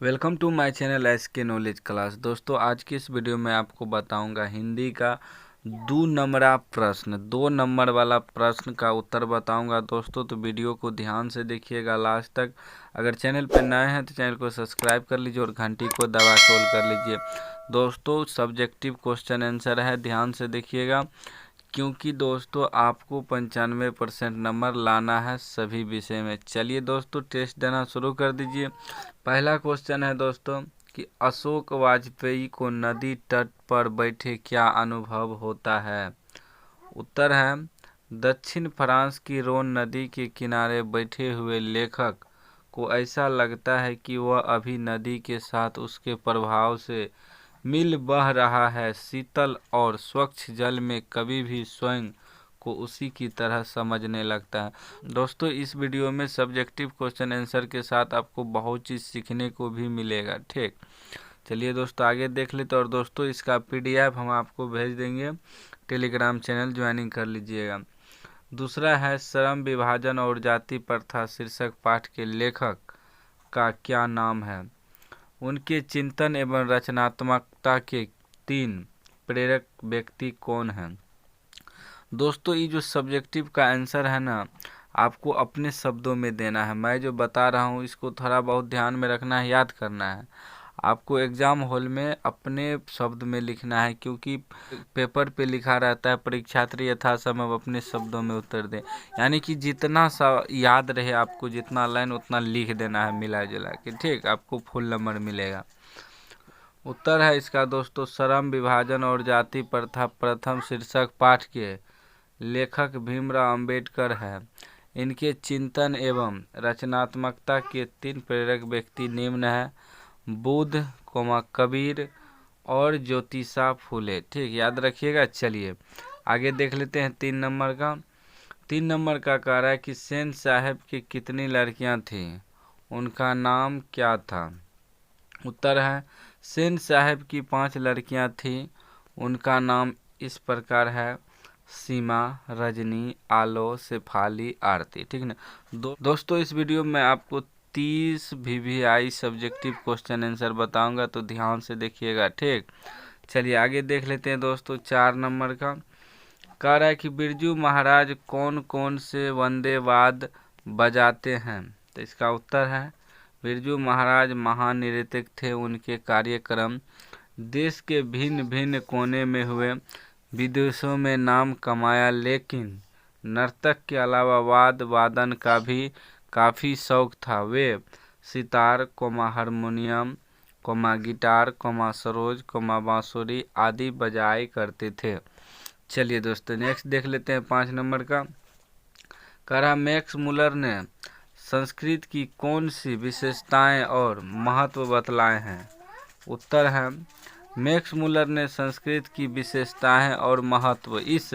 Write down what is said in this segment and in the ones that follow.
Welcome to my channel SK knowledge class. दोस्तों, आज की इस वीडियो में आपको बताऊंगा हिंदी का 2 नंबरा प्रश्न, 2 नंबर वाला प्रश्न का उत्तर बताऊंगा। दोस्तों, तो वीडियो को ध्यान से देखिएगा लास्ट तक। अगर चैनल पर नए हैं तो चैनल को सब्सक्राइब कर लीजिए और घंटी को दबा के ऑल कर लीजिए। दोस्तों, सब्जेक्टिव क्वेश्चन आंसर है, ध्यान से देखिएगा, क्योंकि दोस्तों आपको 95% नंबर लाना है सभी विषय में। चलिए दोस्तों, टेस्ट देना शुरू कर दीजिए। पहला क्वेश्चन है दोस्तों कि अशोक वाजपेयी को नदी तट पर बैठे क्या अनुभव होता है। उत्तर है, दक्षिण फ्रांस की रोन नदी के किनारे बैठे हुए लेखक को ऐसा लगता है कि वह अभी नदी के साथ उसके प्रभाव से मिल बह रहा है। शीतल और स्वच्छ जल में कभी भी स्वयं को उसी की तरह समझने लगता है। दोस्तों, इस वीडियो में सब्जेक्टिव क्वेश्चन आंसर के साथ आपको बहुत चीज़ सीखने को भी मिलेगा। ठीक, चलिए दोस्तों आगे देख लेते। और दोस्तों, इसका PDF हम आपको भेज देंगे, टेलीग्राम चैनल ज्वाइनिंग कर लीजिएगा। दूसरा है, श्रम विभाजन और जाति प्रथा शीर्षक पाठ के लेखक का क्या नाम है। उनके चिंतन एवं रचनात्मकता के 3 प्रेरक व्यक्ति कौन हैं। दोस्तों, ये जो सब्जेक्टिव का आंसर है ना, आपको अपने शब्दों में देना है। मैं जो बता रहा हूँ इसको थोड़ा बहुत ध्यान में रखना है, याद करना है। आपको एग्ज़ाम हॉल में अपने शब्द में लिखना है, क्योंकि पेपर पे लिखा रहता है परीक्षार्थी यथासंभव अपने शब्दों में उत्तर दें। यानी कि जितना सा याद रहे आपको, जितना लाइन उतना लिख देना है मिला जुला के। ठीक, आपको फुल नंबर मिलेगा। उत्तर है इसका दोस्तों, श्रम विभाजन और जाति प्रथा प्रथम शीर्षक पाठ के लेखक भीमराव अंबेडकर है। इनके चिंतन एवं रचनात्मकता के 3 प्रेरक व्यक्ति निम्न है, बुद्ध, कबीर और ज्योतिषा फूले। ठीक, याद रखिएगा। चलिए आगे देख लेते हैं 3 नंबर का। 3 नंबर का कह रहा है कि सेन साहब की कितनी लड़कियां थीं, उनका नाम क्या था। उत्तर है, सेन साहब की 5 लड़कियां थीं, उनका नाम इस प्रकार है, सीमा, रजनी, आलो, शेफाली, आरती। ठीक ना। दोस्तों, इस वीडियो में आपको 30 VVI सब्जेक्टिव क्वेश्चन आंसर बताऊंगा, तो ध्यान से देखिएगा। ठीक, चलिए आगे देख लेते हैं दोस्तों। 4 नंबर का कह रहा है कि बिरजू महाराज कौन कौन से वंदे वाद्य बजाते हैं। तो इसका उत्तर है, बिरजू महाराज महान नृत्यक थे। उनके कार्यक्रम देश के भिन्न भिन्न कोने में हुए, विदेशों में नाम कमाया। लेकिन नर्तक के अलावा वाद्य वादन का भी काफ़ी शौक था। वे सितार, हारमोनियम, गिटार, सरोज, बांसुरी आदि बजाए करते थे। चलिए दोस्तों, नेक्स्ट देख लेते हैं 5 नंबर का। करा मैक्स मुलर ने संस्कृत की कौन सी विशेषताएं और महत्व बतलाए हैं। उत्तर है, मैक्स मुलर ने संस्कृत की विशेषताएं और महत्व इस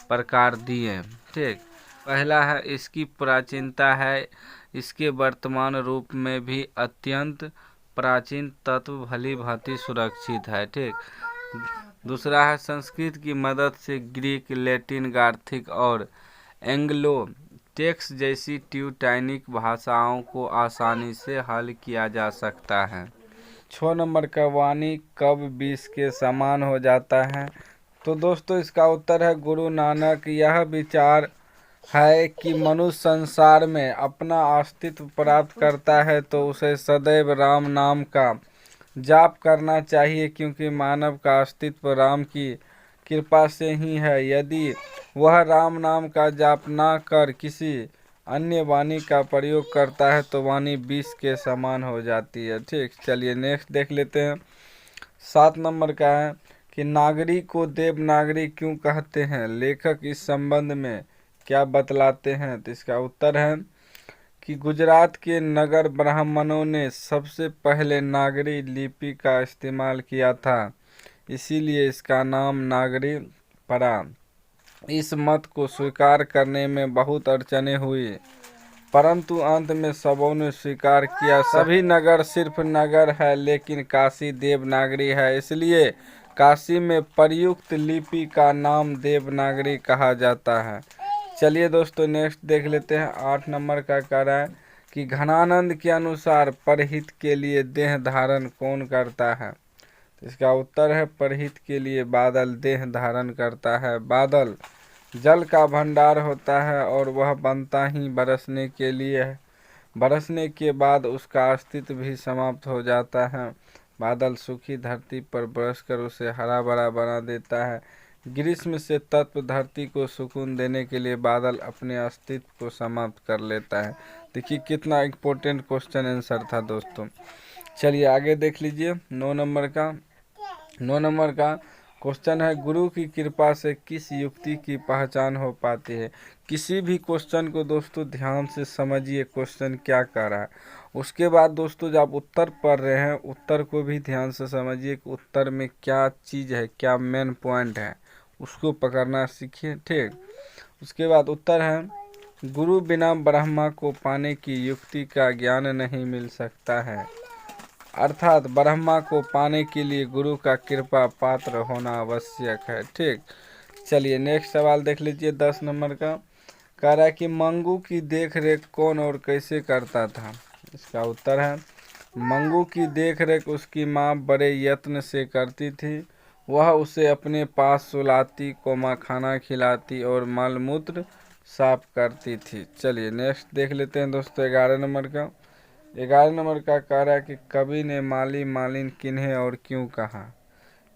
प्रकार दिए। ठीक, पहला है, इसकी प्राचीनता है, इसके वर्तमान रूप में भी अत्यंत प्राचीन तत्व भली भांति सुरक्षित है। ठीक, दूसरा है, संस्कृत की मदद से ग्रीक, लैटिन, गार्थिक और एंग्लो टेक्स्ट जैसी ट्यूटैनिक भाषाओं को आसानी से हल किया जा सकता है। 6 नंबर का, वाणी कब 20 के समान हो जाता है। तो दोस्तों, इसका उत्तर है, गुरु नानक यह विचार है कि मनुष्य संसार में अपना अस्तित्व प्राप्त करता है तो उसे सदैव राम नाम का जाप करना चाहिए, क्योंकि मानव का अस्तित्व राम की कृपा से ही है। यदि वह राम नाम का जाप ना कर किसी अन्य वाणी का प्रयोग करता है तो वाणी 20 के समान हो जाती है। ठीक, चलिए नेक्स्ट देख लेते हैं। 7 नंबर का है कि नागरी को देवनागरी क्यों कहते हैं। लेखक इस संबंध में क्या बतलाते हैं। तो इसका उत्तर है कि गुजरात के नगर ब्राह्मणों ने सबसे पहले नागरी लिपि का इस्तेमाल किया था, इसीलिए इसका नाम नागरी पड़ा। इस मत को स्वीकार करने में बहुत अड़चने हुई, परंतु अंत में सबों ने स्वीकार किया। सभी नगर सिर्फ नगर है, लेकिन काशी देवनागरी है, इसलिए काशी में प्रयुक्त लिपि का नाम देवनागरी कहा जाता है। चलिए दोस्तों, नेक्स्ट देख लेते हैं। 8 नंबर का कह रहा है कि घनानंद के अनुसार परहित के लिए देह धारण कौन करता है? तो इसका उत्तर है परहित के लिए बादल देह धारण करता है। बादल जल का भंडार होता है और वह बनता ही बरसने के लिए है। बरसने के बाद उसका अस्तित्व भी समाप्त हो जाता है। बादल सूखी धरती पर बरसकर उसे हरा भरा बना देता है। ग्रीष्म से तत्व धरती को सुकून देने के लिए बादल अपने अस्तित्व को समाप्त कर लेता है। देखिए कितना इम्पोर्टेंट क्वेश्चन आंसर था दोस्तों। चलिए आगे देख लीजिए 9 नंबर का क्वेश्चन है, गुरु की कृपा से किस युक्ति की पहचान हो पाती है? किसी भी क्वेश्चन को दोस्तों ध्यान से समझिए, क्वेश्चन क्या कह रहा है। उसके बाद दोस्तों जब आप उत्तर पढ़ रहे हैं, उत्तर को भी ध्यान से समझिए कि उत्तर में क्या चीज़ है, क्या मेन पॉइंट है, उसको पकड़ना सीखिए। ठीक, उसके बाद उत्तर है, गुरु बिना ब्रह्मा को पाने की युक्ति का ज्ञान नहीं मिल सकता है। अर्थात ब्रह्मा को पाने के लिए गुरु का कृपा पात्र होना आवश्यक है। ठीक, चलिए नेक्स्ट सवाल देख लीजिए 10 नंबर का। कह रहा है कि मंगू की देख रेख कौन और कैसे करता था? इसका उत्तर है, मंगू की देख रेख उसकी माँ बड़े यत्न से करती थी। वह उसे अपने पास सुलाती, खाना खिलाती और मलमूत्र साफ करती थी। चलिए नेक्स्ट देख लेते हैं दोस्तों 11 नंबर का। 11 नंबर का कह रहा है कि कवि ने माली मालिन किन्हें और क्यों कहा?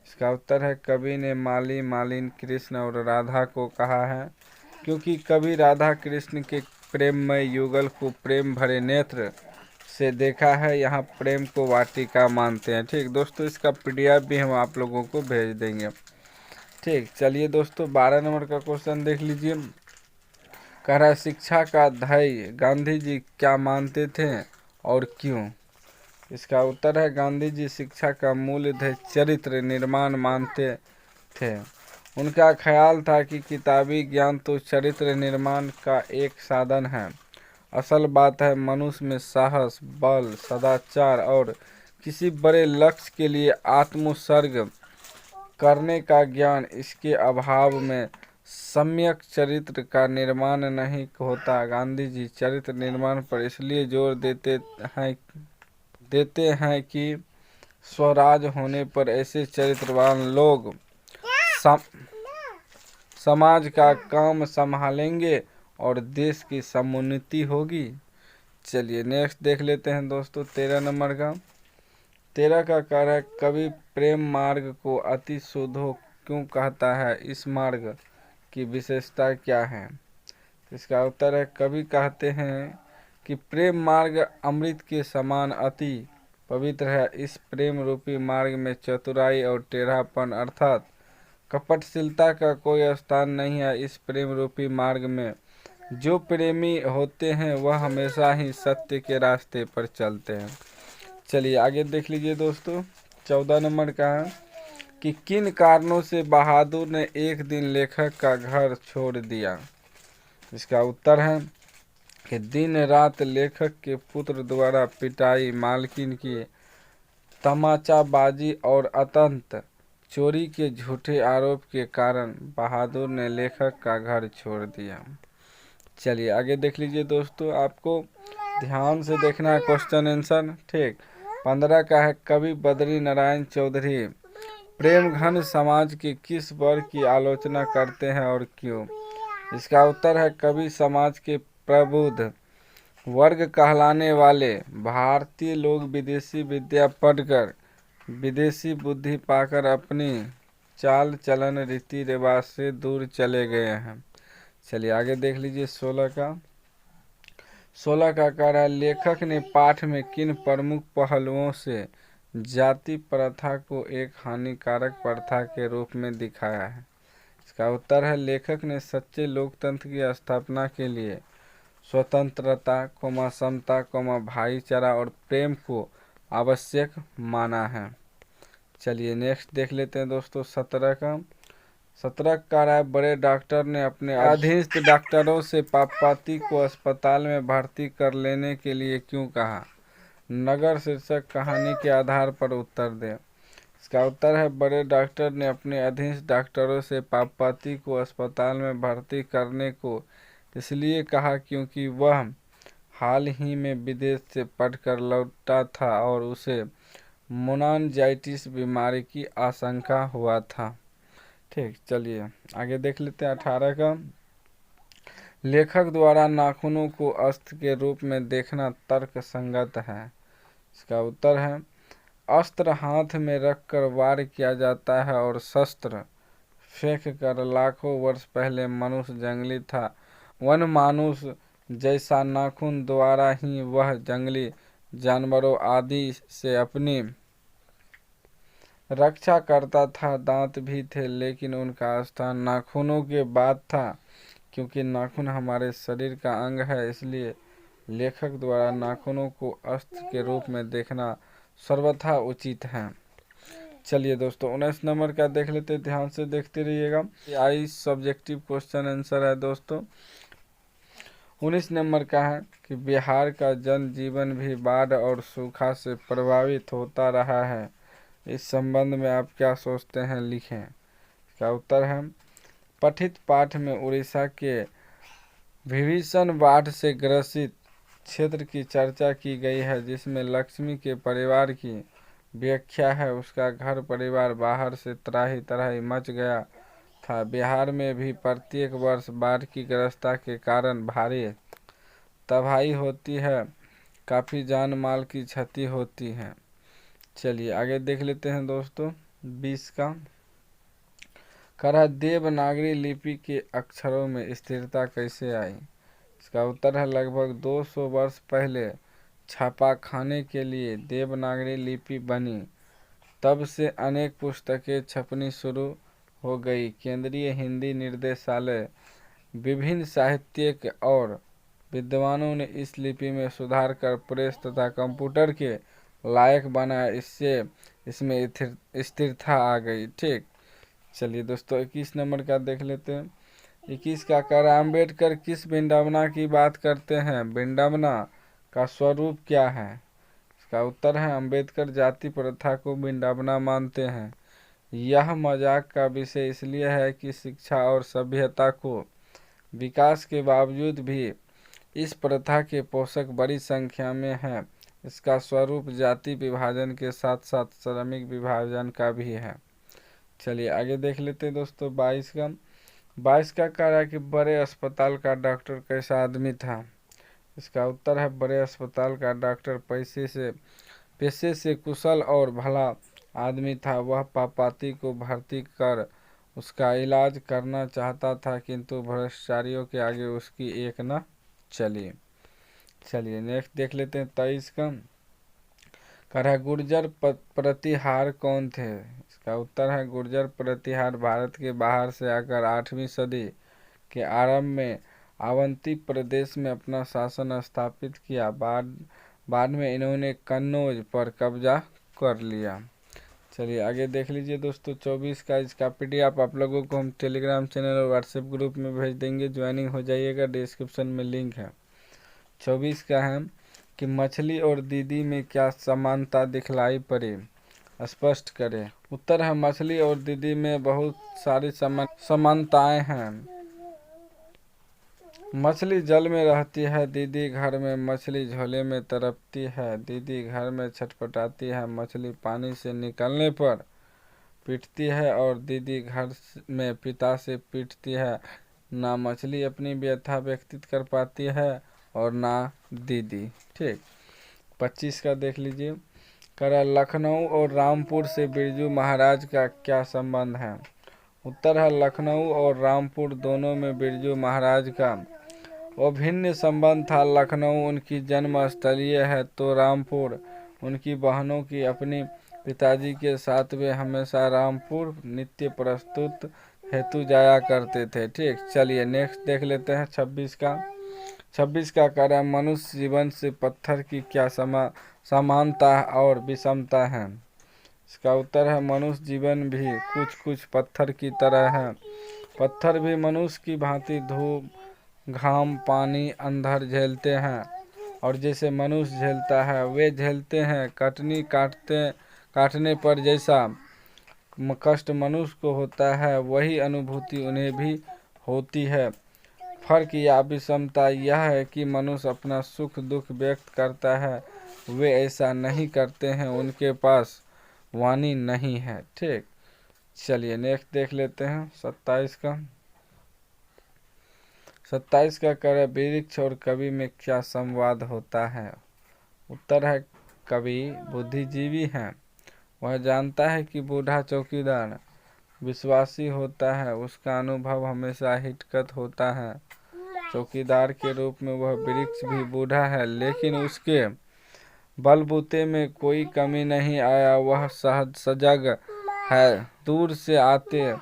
इसका उत्तर है, कवि ने माली मालिन कृष्ण और राधा को कहा है क्योंकि कवि राधा कृष्ण के प्रेममय युगल को प्रेम भरे नेत्र से देखा है। यहाँ प्रेम को वाटिका मानते हैं। ठीक दोस्तों, इसका PDF भी हम आप लोगों को भेज देंगे। ठीक, चलिए दोस्तों 12 नंबर का क्वेश्चन देख लीजिए। कह रहा है, शिक्षा का ध्येय गांधी जी क्या मानते थे और क्यों? इसका उत्तर है, गांधी जी शिक्षा का मूल ध्येय चरित्र निर्माण मानते थे। उनका ख्याल था कि किताबी ज्ञान तो चरित्र निर्माण का एक साधन है। असल बात है मनुष्य में साहस, बल, सदाचार और किसी बड़े लक्ष्य के लिए आत्मोत्सर्ग करने का ज्ञान। इसके अभाव में सम्यक चरित्र का निर्माण नहीं होता। गांधी जी चरित्र निर्माण पर इसलिए जोर देते हैं कि स्वराज होने पर ऐसे चरित्रवान लोग समाज का काम संभालेंगे और देश की समुन्नति होगी। चलिए नेक्स्ट देख लेते हैं दोस्तों 13 नंबर का। 13 का कार्य है, कवि प्रेम मार्ग को अति शुद्ध क्यों कहता है? इस मार्ग की विशेषता क्या है? इसका उत्तर है, कवि कहते हैं कि प्रेम मार्ग अमृत के समान अति पवित्र है। इस प्रेम रूपी मार्ग में चतुराई और टेढ़ापन अर्थात कपटशीलता का कोई स्थान नहीं है। इस प्रेम रूपी मार्ग में जो प्रेमी होते हैं वह हमेशा ही सत्य के रास्ते पर चलते हैं। चलिए आगे देख लीजिए दोस्तों 14 नंबर का है कि किन कारणों से बहादुर ने एक दिन लेखक का घर छोड़ दिया? इसका उत्तर है कि दिन रात लेखक के पुत्र द्वारा पिटाई, मालकिन की तमाचाबाजी और अत्यंत चोरी के झूठे आरोप के कारण बहादुर ने लेखक का घर छोड़ दिया। चलिए आगे देख लीजिए दोस्तों, आपको ध्यान से देखना है क्वेश्चन आंसर। ठीक, 15 का है, कवि बद्री नारायण चौधरी प्रेम घन समाज के किस वर्ग की आलोचना करते हैं और क्यों? इसका उत्तर है, कवि समाज के प्रबुद्ध वर्ग कहलाने वाले भारतीय लोग विदेशी विद्या पढ़कर विदेशी बुद्धि पाकर अपनी चाल चलन रीति रिवाज से दूर चले गए हैं। चलिए आगे देख लीजिए 16 का कह रहा है, लेखक ने पाठ में किन प्रमुख पहलुओं से जाति प्रथा को एक हानिकारक प्रथा के रूप में दिखाया है? इसका उत्तर है, लेखक ने सच्चे लोकतंत्र की स्थापना के लिए स्वतंत्रता, समता, भाईचारा और प्रेम को आवश्यक माना है। चलिए नेक्स्ट देख लेते हैं दोस्तों 17 का रहा है, बड़े डॉक्टर ने अपने अधीनस्थ डॉक्टरों से पापपाती को अस्पताल में भर्ती कर लेने के लिए क्यों कहा? नगर शीर्षक कहानी के आधार पर उत्तर दें। इसका उत्तर है, बड़े डॉक्टर ने अपने अधीनस्थ डॉक्टरों से पापपाती को अस्पताल में भर्ती करने को इसलिए कहा क्योंकि वह हाल ही में विदेश से पढ़कर लौटा था और उसे मोनाजाइटिस बीमारी की आशंका हुआ था। ठीक, चलिए आगे देख लेते हैं 18 का। लेखक द्वारा नाखूनों को अस्त्र के रूप में देखना तर्क संगत है। इसका उत्तर है अस्त्र हाथ में रखकर वार किया जाता है और शस्त्र फेंक कर लाखों वर्ष पहले मनुष्य जंगली था। वन मानुष जैसा नाखून द्वारा ही वह जंगली जानवरों आदि से अपनी रक्षा करता था। दांत भी थे लेकिन उनका स्थान नाखूनों के बाद था। क्योंकि नाखून हमारे शरीर का अंग है, इसलिए लेखक द्वारा नाखूनों को अस्त्र के रूप में देखना सर्वथा उचित है। चलिए दोस्तों 19 नंबर का देख लेते, ध्यान से देखते रहिएगा। आई सब्जेक्टिव क्वेश्चन आंसर है दोस्तों। 19 नंबर का है कि बिहार का जनजीवन भी बाढ़ और सूखा से प्रभावित होता रहा है। इस संबंध में आप क्या सोचते हैं, लिखें। इसका उत्तर है पठित पाठ में उड़ीसा के विभीषण बाढ़ से ग्रसित क्षेत्र की चर्चा की गई है, जिसमें लक्ष्मी के परिवार की व्याख्या है। उसका घर परिवार बाहर से त्राही त्राही मच गया था। बिहार में भी प्रत्येक वर्ष बाढ़ की ग्रस्तता के कारण भारी तबाही होती है, काफ़ी जान माल की क्षति होती है। चलिए आगे देख लेते हैं दोस्तों 20 का। करा देवनागरी लिपि के अक्षरों में स्थिरता कैसे आई। इसका उत्तर है लगभग 200 वर्ष पहले छापा खाने के लिए देवनागरी लिपि बनी, तब से अनेक पुस्तकें छपनी शुरू हो गई। केंद्रीय हिंदी निर्देशालय विभिन्न साहित्यिक और विद्वानों ने इस लिपि में सुधार कर प्रेस तथा कंप्यूटर के लायक बनाया। इससे इसमें स्थिरता आ गई। ठीक, चलिए दोस्तों 21 नंबर का देख लेते हैं। 21 का कर अम्बेडकर किस विडंबना की बात करते हैं। विडंबना का स्वरूप क्या है। इसका उत्तर है अम्बेडकर जाति प्रथा को विडंबना मानते हैं। यह मजाक का विषय इसलिए है कि शिक्षा और सभ्यता को विकास के बावजूद भी इस प्रथा के पोषक बड़ी संख्या में हैं। इसका स्वरूप जाति विभाजन के साथ साथ श्रमिक विभाजन का भी है। चलिए आगे देख लेते हैं दोस्तों 22 का कह रहा है कि बड़े अस्पताल का डॉक्टर कैसा आदमी था। इसका उत्तर है बड़े अस्पताल का डॉक्टर पेशे से कुशल और भला आदमी था। वह पापाती को भर्ती कर उसका इलाज करना चाहता था, किंतु भ्रष्टाचारियों के आगे उसकी एक न चली। चलिए नेक्स्ट देख लेते हैं 23 का। कह रहा है गुर्जर प्रतिहार कौन थे। इसका उत्तर है गुर्जर प्रतिहार भारत के बाहर से आकर 8वीं सदी के आरंभ में अवंती प्रदेश में अपना शासन स्थापित किया। बाद में इन्होंने कन्नौज पर कब्जा कर लिया। चलिए आगे देख लीजिए दोस्तों 24 का। इसका पीडीएफ आप लोगों को हम टेलीग्राम चैनल और व्हाट्सएप ग्रुप में भेज देंगे, ज्वाइनिंग हो जाइएगा, डिस्क्रिप्शन में लिंक है। 24 का है कि मछली और दीदी में क्या समानता दिखलाई पड़ी, स्पष्ट करें। उत्तर है मछली और दीदी में बहुत सारी समानताएं हैं। मछली जल में रहती है, दीदी घर में मछली झोले में तड़पती है। दीदी घर में छटपटाती है, मछली पानी से निकलने पर पीटती है और दीदी घर में पिता से पीटती है। ना मछली अपनी व्यथा व्यक्तित कर पाती है और ना दीदी। ठीक, 25 का देख लीजिए। करा लखनऊ और रामपुर से बिरजू महाराज का क्या संबंध है। उत्तर है लखनऊ और रामपुर दोनों में बिरजू महाराज का अभिन्न संबंध था। लखनऊ उनकी जन्म स्थलीय है तो रामपुर उनकी बहनों की। अपने पिताजी के साथ वे हमेशा रामपुर नित्य प्रस्तुत हेतु जाया करते थे। ठीक, चलिए नेक्स्ट देख लेते हैं 26 का। 26 का कह रहा है मनुष्य जीवन से पत्थर की क्या समानता और विषमता है। इसका उत्तर है मनुष्य जीवन भी कुछ पत्थर की तरह है। पत्थर भी मनुष्य की भांति धूप घाम पानी अंधर झेलते हैं और जैसे मनुष्य झेलता है वे झेलते हैं। काटने पर जैसा कष्ट मनुष्य को होता है वही अनुभूति उन्हें भी होती है। फर्क या विषमता यह है कि मनुष्य अपना सुख दुख व्यक्त करता है, वे ऐसा नहीं करते हैं, उनके पास वाणी नहीं है। ठीक, चलिए नेक्स्ट देख लेते हैं 27 का। 27 का कह वृक्ष और कवि में क्या संवाद होता है। उत्तर है कवि बुद्धिजीवी है, वह जानता है कि बूढ़ा चौकीदार विश्वासी होता है, उसका अनुभव हमेशा हितकत होता है। चौकीदार के रूप में वह वृक्ष भी बूढ़ा है, लेकिन उसके बलबूते में कोई कमी नहीं आया, वह सहज सजग है। दूर से आते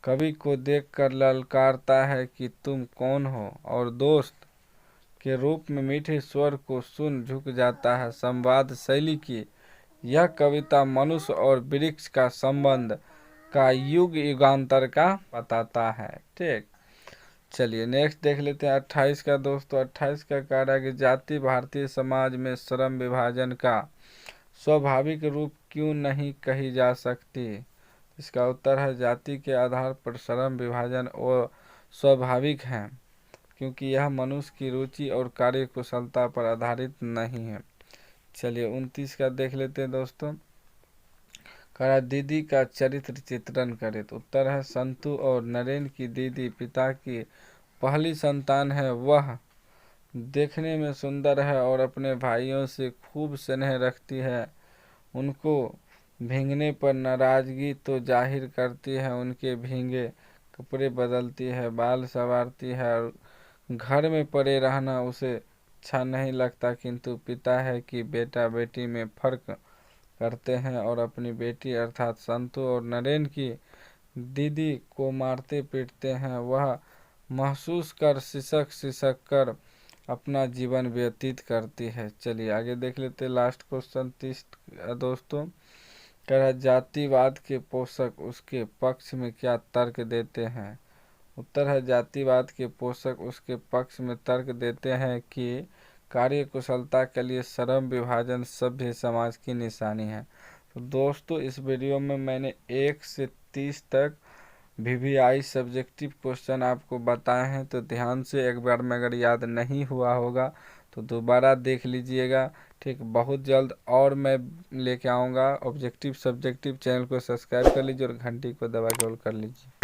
कवि को देखकर ललकारता है कि तुम कौन हो, और दोस्त के रूप में मीठे स्वर को सुन झुक जाता है। संवाद शैली की यह कविता मनुष्य और वृक्ष का संबंध का युग युगांतर का बताता है। ठीक, चलिए नेक्स्ट देख लेते हैं 28 का। दोस्तों 28 का कह रहा है कि जाति भारतीय समाज में श्रम विभाजन का स्वाभाविक रूप क्यों नहीं कही जा सकती। इसका उत्तर है जाति के आधार पर श्रम विभाजन और स्वाभाविक है, क्योंकि यह मनुष्य की रुचि और कार्य कुशलता पर आधारित नहीं है। चलिए 29 का देख लेते हैं दोस्तों। कहा दीदी का चरित्र चित्रण करे, तो उत्तर है संतु और नरेन की दीदी पिता की पहली संतान है। वह देखने में सुंदर है और अपने भाइयों से खूब स्नेह रखती है। उनको भींगने पर नाराजगी तो जाहिर करती है, उनके भींगे कपड़े बदलती है, बाल संवारती है और घर में पड़े रहना उसे अच्छा नहीं लगता। किंतु पिता है कि बेटा बेटी में फर्क करते हैं और अपनी बेटी अर्थात संतु और नरेन की दीदी को मारते पीटते हैं। वह महसूस कर सिसक सिसक कर अपना जीवन व्यतीत करती है। चलिए आगे देख लेते हैं लास्ट क्वेश्चन 30 दोस्तों। कह रहा जातिवाद के पोषक उसके पक्ष में क्या तर्क देते हैं। उत्तर है जातिवाद के पोषक उसके पक्ष में तर्क देते हैं कि कार्य कुशलता के लिए श्रम विभाजन सभ्य समाज की निशानी है। तो दोस्तों इस वीडियो में मैंने 1 से 30 तक VVI सब्जेक्टिव क्वेश्चन आपको बताए हैं, तो ध्यान से एक बार में अगर याद नहीं हुआ होगा तो दोबारा देख लीजिएगा। ठीक, बहुत जल्द और मैं लेके आऊँगा ऑब्जेक्टिव सब्जेक्टिव। चैनल को सब्सक्राइब कर लीजिए और घंटी को दबा के ऑल कर लीजिए।